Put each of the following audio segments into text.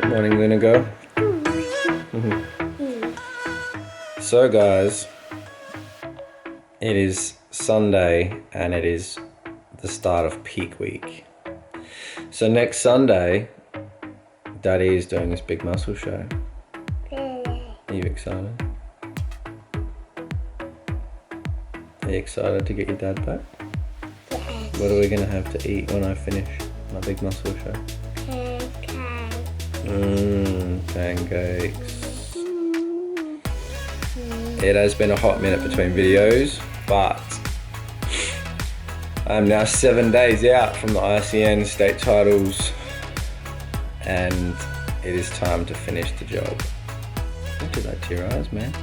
Morning, Luna girl. So guys, it is Sunday and it is the start of peak week. So next Sunday, Daddy is doing this big muscle show. Are you excited? Are you excited to get your dad back? Yes. What are we gonna have to eat when I finish my big muscle show? Pancakes. It has been a hot minute between videos, but I'm now 7 days out from the ICN state titles and it is time to finish the job. Don't do that to your eyes, man.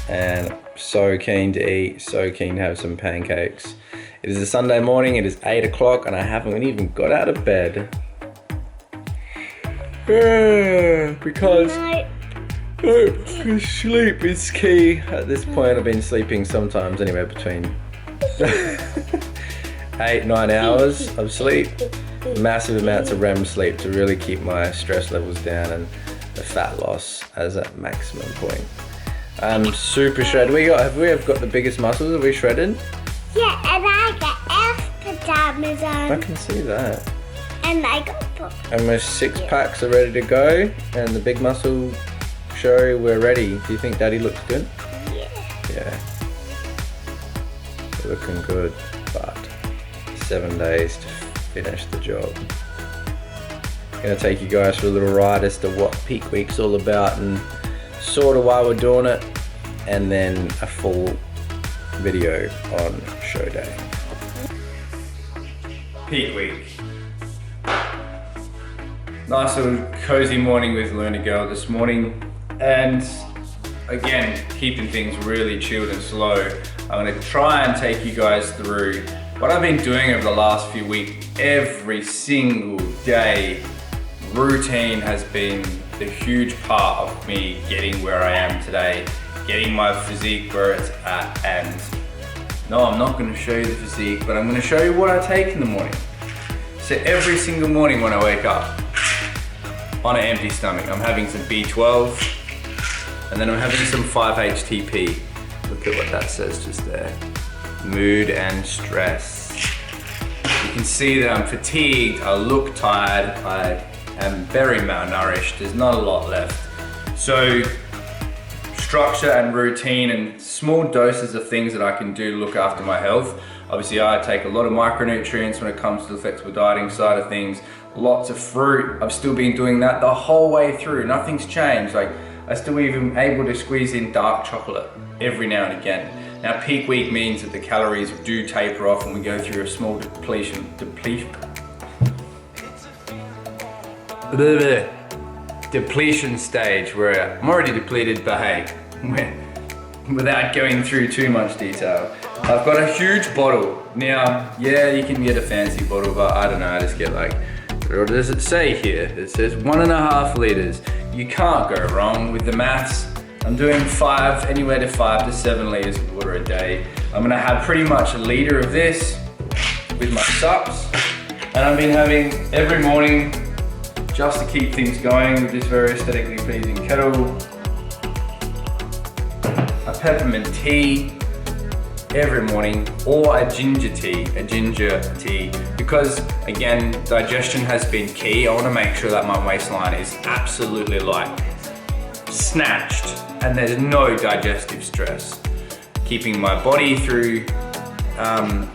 And so keen to eat, so keen to have some pancakes. It is a Sunday morning, it is 8 o'clock and I haven't even got out of bed. Because sleep is key. At this point I've been sleeping sometimes anywhere between 8-9 hours of sleep. Massive amounts of REM sleep to really keep my stress levels down and the fat loss as a maximum point. I'm super shredded. Have we got the biggest muscles? Are we shredded? Yeah, and I got elf pajamas on. I can see that. And I got And my 6 packs are ready to go and the big muscle show, we're ready. Do you think Daddy looks good? Yeah. Looking good, but 7 days to finish the job. Gonna take you guys for a little ride as to what peak week's all about and sort of why we're doing it, and then a full video on show day. Peak week. Nice little cozy morning with Luna girl this morning, and again, keeping things really chilled and slow. I'm gonna try and take you guys through what I've been doing over the last few weeks. Every single day routine has been the huge part of me getting where I am today, getting my physique where it's at. And no, I'm not gonna show you the physique, but I'm gonna show you what I take in the morning. So every single morning when I wake up, on an empty stomach, I'm having some B12, and then I'm having some 5-HTP. Look at what that says just there. Mood and stress. You can see that I'm fatigued, I look tired, I am very malnourished, there's not a lot left. So structure and routine and small doses of things that I can do to look after my health. Obviously I take a lot of micronutrients when it comes to the flexible dieting side of things. Lots of fruit. I've still been doing that the whole way through. Nothing's changed. Like, I still even able to squeeze in dark chocolate every now and again. Now peak week means that the calories do taper off and we go through a small depletion stage where I'm already depleted, but hey, without going through too much detail. I've got a huge bottle. Now, yeah, you can get a fancy bottle, but I don't know, I just get like, what does it say here? It says 1.5 liters. You can't go wrong with the maths. I'm doing anywhere to 5 to 7 liters of water a day. I'm gonna have pretty much a liter of this with my sups. And I've been having every morning, just to keep things going with this very aesthetically pleasing kettle, a peppermint tea every morning, or a ginger tea, because again, digestion has been key. I want to make sure that my waistline is absolutely like snatched and there's no digestive stress. Keeping my body through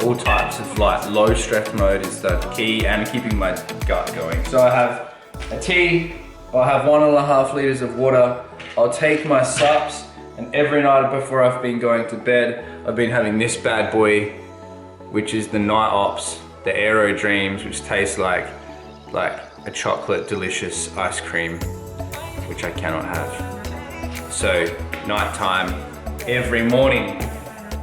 all types of like low stress mode is the key, and keeping my gut going. So I have a tea, I'll have 1.5 liters of water, I'll take my sups, and every night before I've been going to bed, I've been having this bad boy, which is the Night Ops, the Aero Dreams, which tastes like a chocolate delicious ice cream, which I cannot have. So nighttime, every morning,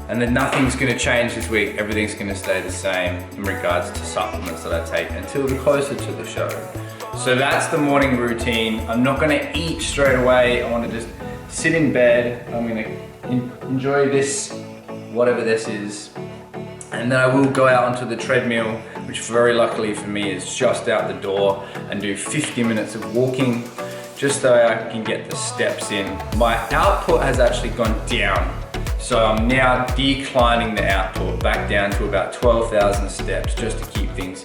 and then nothing's gonna change this week. Everything's gonna stay the same in regards to supplements that I take until we're closer to the show. So that's the morning routine. I'm not gonna eat straight away. I wanna just sit in bed. I'm gonna enjoy this, whatever this is, and And then I will go out onto the treadmill, which very luckily for me is just out the door, and do 50 minutes of walking, just so I can get the steps in. My output has actually gone down. So I'm now declining the output back down to about 12,000 steps just to keep things.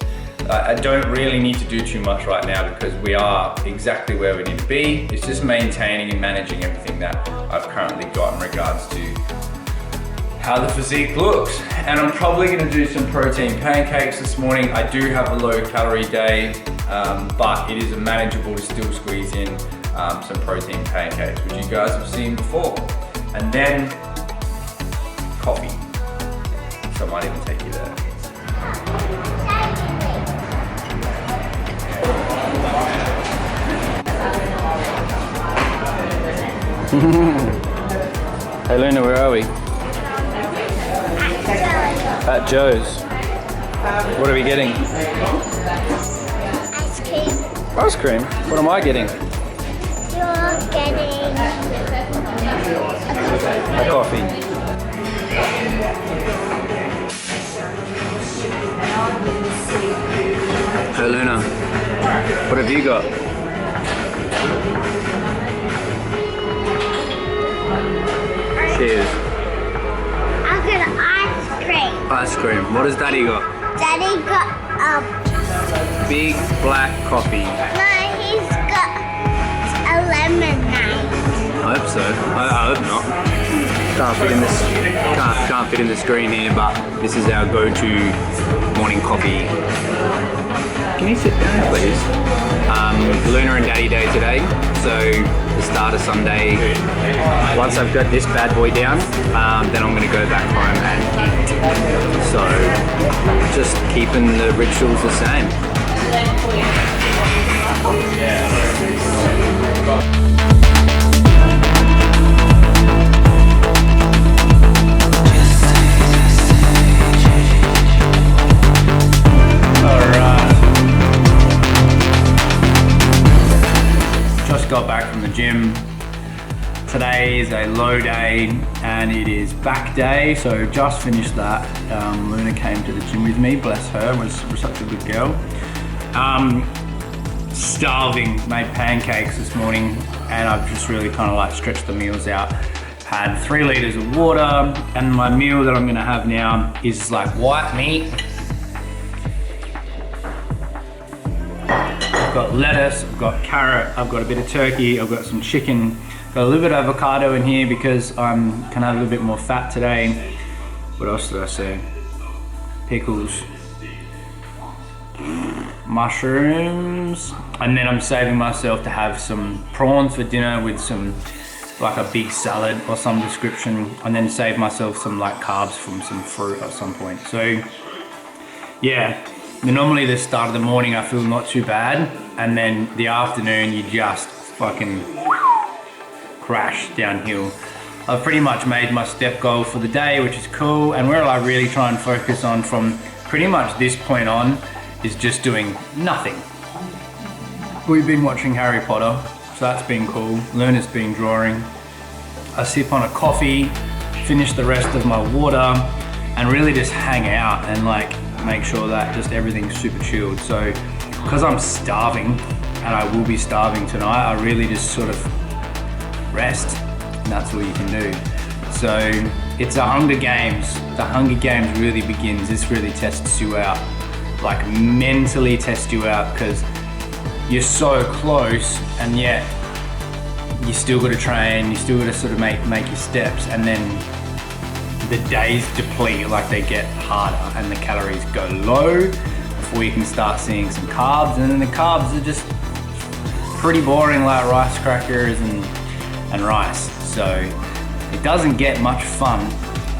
I don't really need to do too much right now because we are exactly where we need to be. It's just maintaining and managing everything that I've currently got in regards to how the physique looks. And I'm probably gonna do some protein pancakes this morning. I do have a low calorie day, but it is manageable to still squeeze in some protein pancakes, which you guys have seen before. And then coffee. So I might even take you there. Hey Luna, where are we? At Joe's. What are we getting? Ice cream. Ice cream? What am I getting? You're getting A coffee. Hey Luna, what have you got? Cheers. I got ice cream. Ice cream. What has Daddy got? Daddy got a Big black coffee. no, he's got a lemonade. I hope so. I hope not. Can't fit in the screen here, but this is our go-to morning coffee. Can you sit down, please? Luna and Daddy Day today, so the start of Sunday. Once I've got this bad boy down, then I'm going to go back home and eat. So just keeping the rituals the same. Got back from the gym. Today is a low day and it is back day, so just finished that. Luna came to the gym with me, bless her, was such a good girl. Starving, made pancakes this morning and I've just really kind of like stretched the meals out. Had 3 liters of water and my meal that I'm gonna have now is like white meat. I've got lettuce, I've got carrot, I've got a bit of turkey, I've got some chicken, got a little bit of avocado in here because I'm gonna have a little bit more fat today. What else did I say? Pickles, mushrooms, and then I'm saving myself to have some prawns for dinner with some, like a big salad or some description, and then save myself some like carbs from some fruit at some point. So yeah. Normally the start of the morning I feel not too bad, and then the afternoon you just fucking crash downhill. I've pretty much made my step goal for the day, which is cool, and where I really try and focus on from pretty much this point on is just doing nothing. We've been watching Harry Potter, so that's been cool. Luna's been drawing. I sip on a coffee, finish the rest of my water, and really just hang out and like make sure that just everything's super chilled. So because I'm starving and I will be starving tonight, I really just sort of rest, and that's all you can do. So it's a Hunger Games. The Hunger Games really begins. This really tests you out, like mentally tests you out, because you're so close and yet you still got to train, you still got to sort of make your steps, and then the days deplete, like they get harder and the calories go low before you can start seeing some carbs, and then the carbs are just pretty boring, like rice crackers and rice. So it doesn't get much fun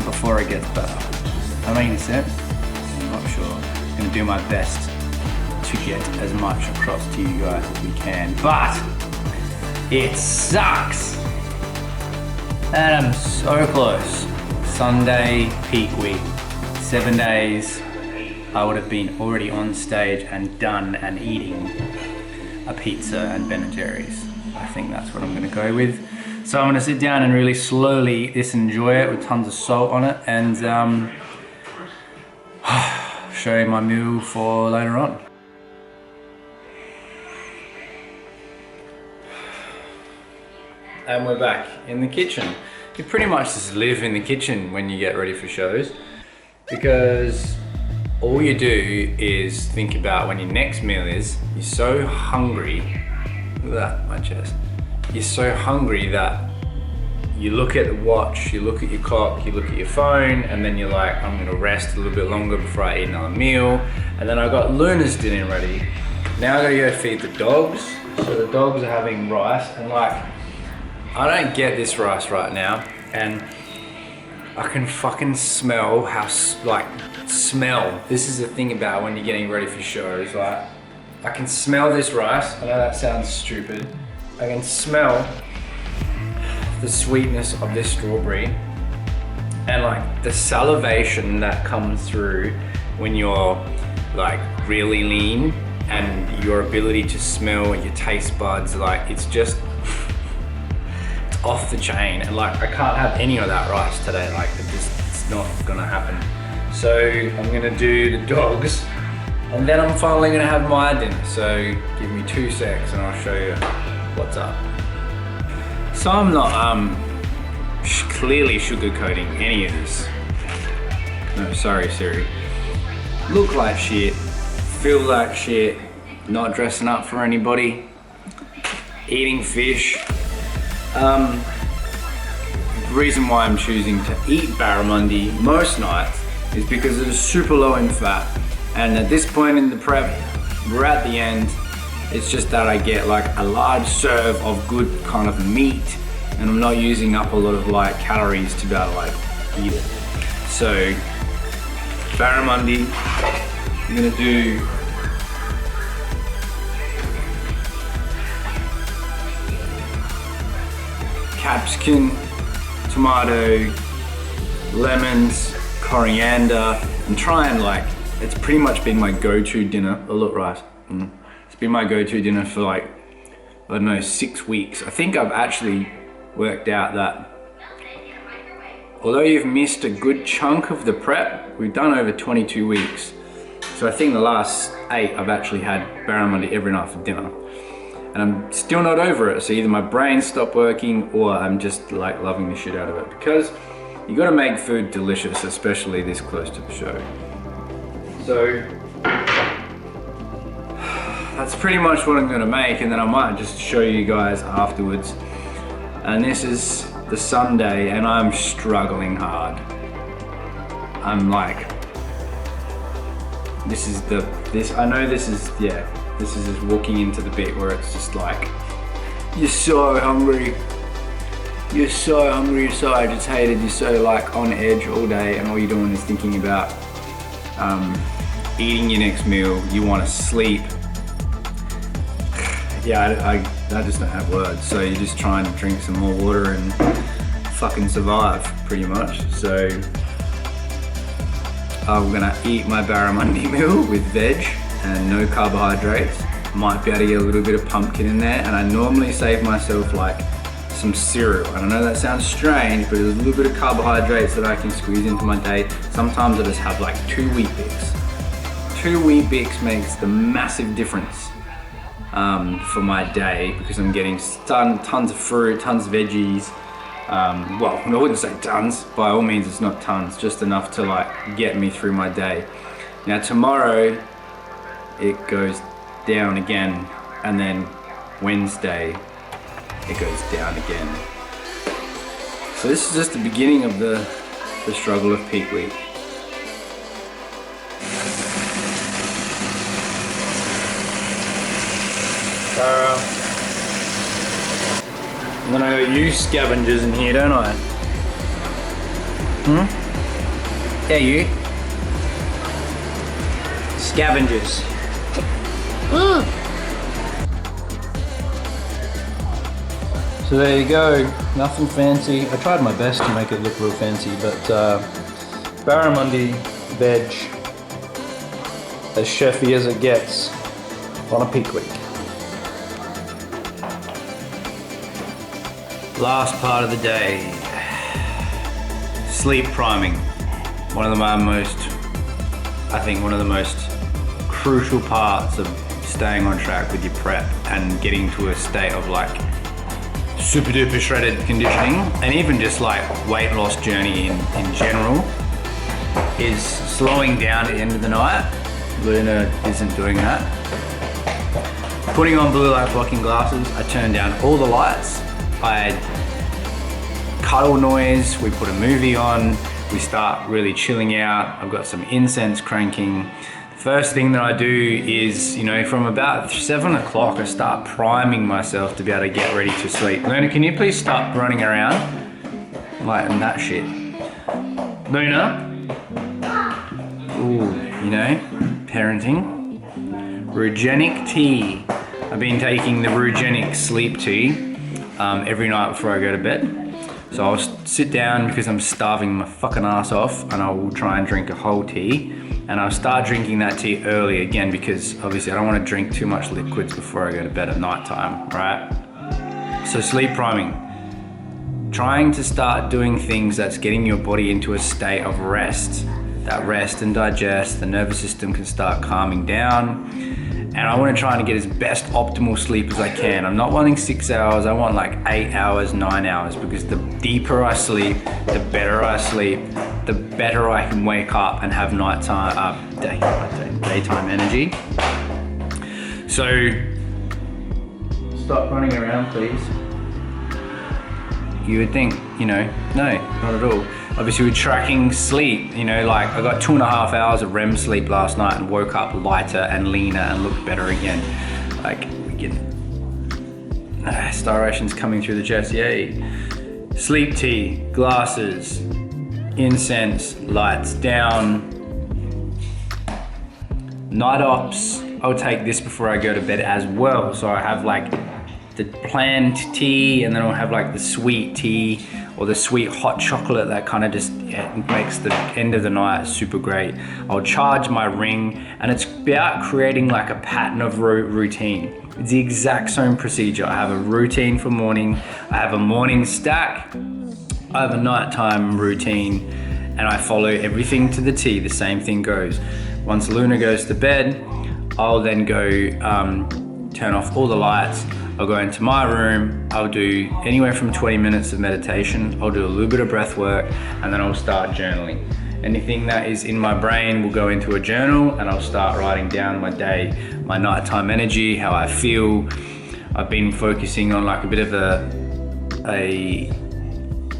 before it gets better. That making sense? I'm not sure. I'm gonna do my best to get as much across to you guys as we can, but it sucks. And I'm so close. Sunday, peak week, 7 days, I would have been already on stage and done and eating a pizza and Ben & Jerry's. I think that's what I'm gonna go with. So I'm gonna sit down and really slowly just enjoy it with tons of salt on it, and show you my meal for later on. And we're back in the kitchen. You pretty much just live in the kitchen when you get ready for shows, because all you do is think about when your next meal is. You're so hungry. Look at that, my chest. You're so hungry that you look at the watch, you look at your clock, you look at your phone, and then you're like, I'm gonna rest a little bit longer before I eat another meal. And then I got Luna's dinner ready. Now I gotta go feed the dogs. So the dogs are having rice, and like, I don't get this rice right now, and I can fucking smell how, smell. This is the thing about when you're getting ready for shows, like, I can smell this rice. I know that sounds stupid. I can smell the sweetness of this strawberry, and like the salivation that comes through when you're like really lean, and your ability to smell, your taste buds, like it's just, it's off the chain. And like, I can't have any of that rice today. Like it's not gonna happen. So I'm gonna do the dogs, and then I'm finally gonna have my dinner. So give me 2 secs and I'll show you what's up. So I'm not clearly sugarcoating any of this. No, sorry Siri. Look like shit, feel like shit, not dressing up for anybody, eating fish. The reason why I'm choosing to eat barramundi most nights is because it is super low in fat, and at this point in the prep, we're at the end. It's just that I get like a large serve of good kind of meat, and I'm not using up a lot of like calories to be able to like eat it. So barramundi, I'm gonna do capsicum, tomato, lemons, coriander, and try and like, it's pretty much been my go-to dinner. Oh look, rice. It's been my go-to dinner for like, I don't know, 6 weeks. I think I've actually worked out that although you've missed a good chunk of the prep, we've done over 22 weeks. So I think the last 8 I've actually had barramundi every night for dinner. And I'm still not over it. So either my brain stopped working or I'm just like loving the shit out of it, because you gotta make food delicious, especially this close to the show. So that's pretty much what I'm gonna make, and then I might just show you guys afterwards. And this is the Sunday, and I'm struggling hard. I'm like, I know this is just walking into the bit where it's just like, you're so hungry, you're so agitated, you're so like on edge all day, and all you're doing is thinking about eating your next meal, you want to sleep. Yeah, I just don't have words. So you're just trying to drink some more water and fucking survive, pretty much. So I'm gonna eat my barramundi meal with veg and no carbohydrates. Might be able to get a little bit of pumpkin in there, and I normally save myself like some cereal. And I know that sounds strange, but there's a little bit of carbohydrates that I can squeeze into my day. Sometimes I just have like 2 Wheat Bix. 2 Wheat Bix makes the massive difference for my day, because I'm getting tons of fruit, tons of veggies. Well, I wouldn't say tons, by all means it's not tons, just enough to like get me through my day. Now tomorrow it goes down again, and then Wednesday it goes down again. So this is just the beginning of the struggle of peak week. And then I got you scavengers in here, don't I? Yeah, you. Scavengers. So there you go, nothing fancy. I tried my best to make it look real fancy, but barramundi veg, as chefy as it gets on a peak week. Last part of the day, sleep priming. One of my most I think, one of the most crucial parts of staying on track with your prep and getting to a state of like super duper shredded conditioning, and even just like weight loss journey in general, is slowing down at the end of the night. Luna isn't doing that. Putting on blue light blocking glasses, I turn down all the lights. I cut all noise, we put a movie on, we start really chilling out. I've got some incense cranking. The first thing that I do is, you know, from about 7 o'clock, I start priming myself to be able to get ready to sleep. Luna, can you please stop running around like that shit? Luna? Ooh, you know, parenting. Rugenic tea. I've been taking the Rugenic sleep tea every night before I go to bed. So I'll sit down because I'm starving my fucking ass off, and I will try and drink a whole tea. And I'll start drinking that tea early again, because obviously I don't want to drink too much liquids before I go to bed at night time, right? So sleep priming. Trying to start doing things that's getting your body into a state of rest. That rest and digest, the nervous system can start calming down. And I want to try and get as best optimal sleep as I can. I'm not wanting 6 hours, I want like 8 hours, 9 hours, because the deeper I sleep, the better I sleep, the better I can wake up and have daytime energy. So, stop running around, please. You would think, you know, no, not at all. Obviously we're tracking sleep, you know, like I got 2.5 hours of REM sleep last night and woke up lighter and leaner and looked better again. Like, we get styration's coming through the chest, yay. Sleep tea, glasses, incense, lights down. Night ops, I'll take this before I go to bed as well. So I have like the planned tea, and then I'll have like the sweet tea or the sweet hot chocolate that kind of just makes the end of the night super great. I'll charge my ring, and it's about creating like a pattern of routine. It's the exact same procedure. I have a routine for morning, I have a morning stack, I have a nighttime routine, and I follow everything to the T. The same thing goes. Once Luna goes to bed, I'll then go turn off all the lights. I'll go into my room, I'll do anywhere from 20 minutes of meditation, I'll do a little bit of breath work, and then I'll start journaling. Anything that is in my brain will go into a journal, and I'll start writing down my day, my nighttime energy, how I feel. I've been focusing on like a bit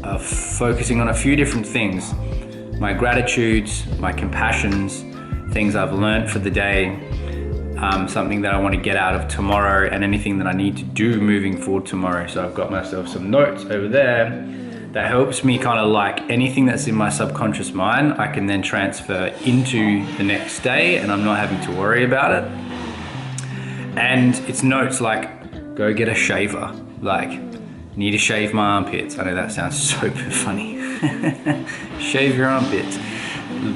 of focusing on a few different things. My gratitudes, my compassions, things I've learned for the day, something that I want to get out of tomorrow, and anything that I need to do moving forward tomorrow. So I've got myself some notes over there that helps me kind of like anything that's in my subconscious mind, I can then transfer into the next day, and I'm not having to worry about it. And it's notes like, go get a shaver, like, need to shave my armpits. I know that sounds super funny. Shave your armpits.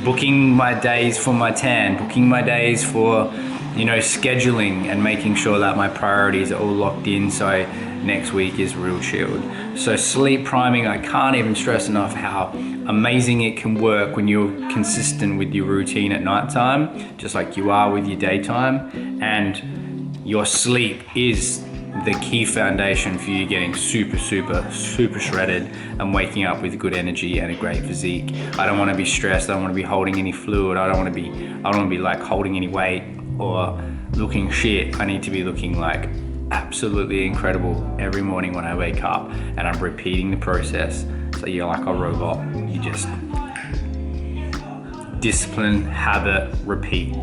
Booking my days for my tan, booking my days for, you know, scheduling and making sure that my priorities are all locked in, so next week is real chilled. So sleep priming, I can't even stress enough how amazing it can work when you're consistent with your routine at nighttime, just like you are with your daytime. And your sleep is the key foundation for you getting super shredded and waking up with good energy and a great physique. I don't want to be stressed, I don't want to be holding any fluid, I don't want to be like holding any weight or looking shit. I need to be looking like absolutely incredible every morning when I wake up, and I'm repeating the process. So you're like a robot. You just discipline, habit, repeat.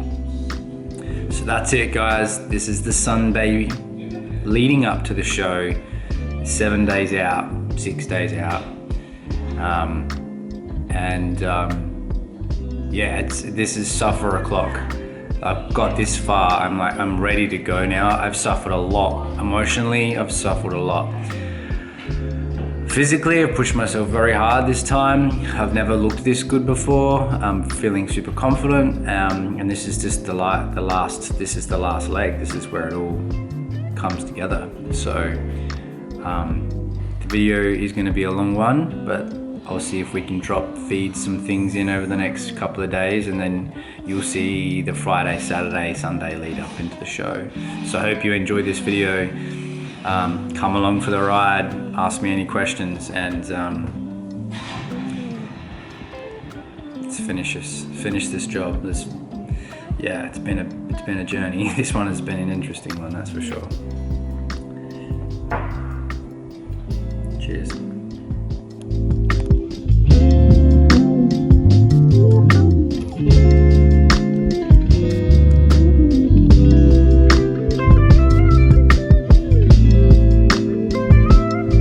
So that's it, guys. This is the sun baby leading up to the show. 7 days out, 6 days out. This is suffer o'clock. I've got this far, I'm ready to go now. I've suffered a lot. Emotionally, I've suffered a lot. Physically, I've pushed myself very hard this time. I've never looked this good before. I'm feeling super confident, and this is just the last leg. This is where it all comes together. So the video is going to be a long one, but I'll see if we can feed some things in over the next couple of days, and then you'll see the Friday, Saturday, Sunday lead up into the show. So I hope you enjoyed this video. Come along for the ride, ask me any questions, and let's finish this job. Yeah, it's been a journey. This one has been an interesting one, that's for sure. Cheers.